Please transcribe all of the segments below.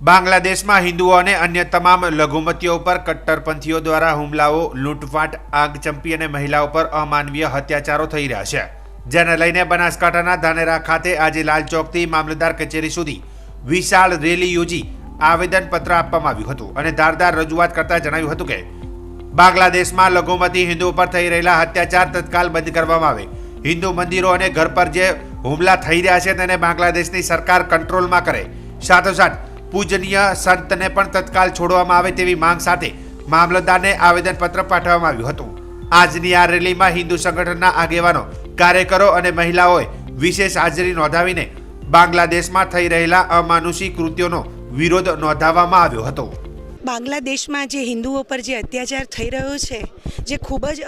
બાંગ્લાદેશમાં હિન્દુઓ અને અન્ય તમામ લઘુમતીઓ પર કટ્ટરપંથીઓ દ્વારા હુમલાઓ, લૂંટફાટ, આગચંપી અને મહિલાઓ પર અમાનવીય અત્યાચારો થઈ રહ્યા છે, જેને લઈને બનાસકાંઠાના ધાનેરા ખાતે આજે લાલ ચોકથી મામલતદાર કચેરી સુધી વિશાળ રેલી યોજી આવેદનપત્ર આપવામાં આવ્યું હતું અને ધારદાર રજૂઆત કરતા જણાવ્યું હતું કે બાંગ્લાદેશમાં લઘુમતી હિન્દુઓ પર થઈ રહેલા અત્યાચાર તત્કાલ બંધ કરવામાં આવે, હિન્દુ મંદિરો અને ઘર પર જે હુમલા થઈ રહ્યા છે તેને બાંગ્લાદેશની સરકાર કંટ્રોલમાં કરે, સાથોસાથ પૂજનીય સંતને પણ તત્કાલ છોડવામાં આવે તેવી માંગ સાથે મામલતદારને આવેદનપત્ર પાઠવવામાં આવ્યું હતું। આજની આ રેલીમાં હિન્દુ સંગઠનના આગેવાનો, કાર્યકરો અને મહિલાઓએ વિશેષ હાજરી નોંધાવીને બાંગ્લાદેશમાં થઈ રહેલા અમાનુષી કૃત્યોનો વિરોધ નોંધાવવામાં આવ્યો હતો। બાંગ્લાદેશમાં જે હિન્દુઓ પર જે અત્યાચાર થઈ રહ્યો છે, જે ખૂબ જ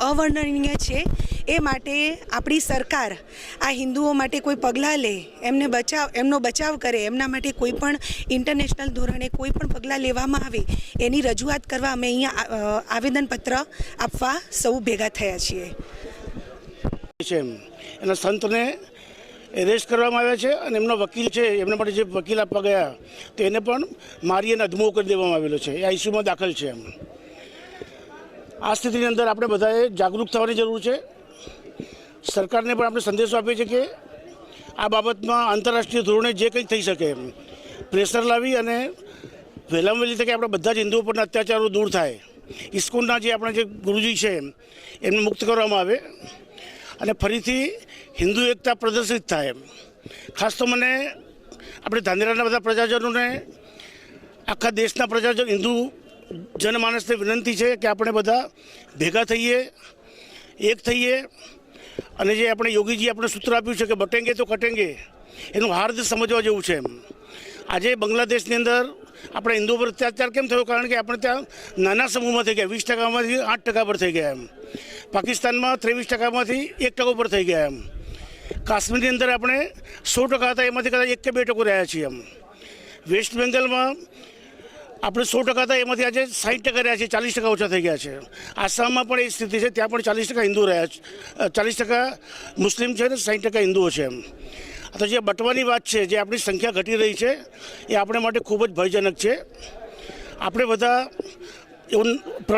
અવર્ણનીય છે, એ માટે આપણી સરકાર આ હિન્દુઓ માટે કોઈ પગલાં લે, એમનો બચાવ કરે, એમના માટે કોઈ પણ ઇન્ટરનેશનલ ધોરણે કોઈ પણ પગલાં લેવામાં આવે એની રજૂઆત કરવા અમે અહીંયા આવેદનપત્ર આપવા સૌ ભેગા થયા છીએ। એના સંતને એરેસ્ટ કરવામાં આવ્યા છે અને એમનો વકીલ છે, એમના માટે જે વકીલ આપવા ગયા તો એને પણ મારી અને અધમો કરી દેવામાં આવેલો છે, એ આઈસીયુમાં દાખલ છે। આ સ્થિતિની અંદર આપણે બધાએ જાગૃત થવાની જરૂર છે। સરકારને પણ આપણે સંદેશો આપીએ છીએ કે આ બાબતમાં આંતરરાષ્ટ્રીય ધોરણે જે કંઈ થઈ શકે એમ પ્રેશર લાવી અને વહેલામાં વહેલી તકે આપણે બધા જ હિન્દુઓ પરના અત્યાચારો દૂર થાય, ઇસ્કોનના જે આપણા જે ગુરુજી છે એમને મુક્ત કરવામાં આવે અને ફરીથી હિન્દુ એકતા પ્રદર્શિત થાય। ખાસ તો મને આપણે ધાનેરાના બધા પ્રજાજનોને, આખા દેશના પ્રજાજન, હિન્દુ જનમાનસને વિનંતી છે કે આપણે બધા ભેગા થઈએ, એક થઈએ અને જે આપણે યોગીજી આપણે સૂત્ર આપ્યું છે કે બટેંગે તો કટેંગે, એનું હાર્દ સમજવા જેવું છે। આજે બાંગ્લાદેશની અંદર આપણા હિન્દુઓ પર અત્યાચાર કેમ થયો? કારણ કે આપણે ત્યાં નાના સમૂહમાં થઈ ગયા, 20%માંથી 8% પર થઈ ગયા। પાકિસ્તાનમાં 23%માંથી 1% પર થઈ ગયા। કાશ્મીરની અંદર આપણે 100% હતા, એમાંથી કદાચ 1 કે 2% રહ્યા છીએ। વેસ્ટ બેંગાલમાં આપણે 100% હતા, એમાંથી આજે 60% રહ્યા છે, 40% ઓછા થઈ ગયા છે। આસામમાં પણ એ સ્થિતિ છે, ત્યાં પણ 40% હિન્દુ રહ્યા છે, 40% મુસ્લિમ છે ને 60% હિન્દુઓ છે। તો જે બટવાની વાત છે, જે આપણી સંખ્યા ઘટી રહી છે, એ આપણે માટે ખૂબ જ ભયજનક છે। આપણે બધા એવું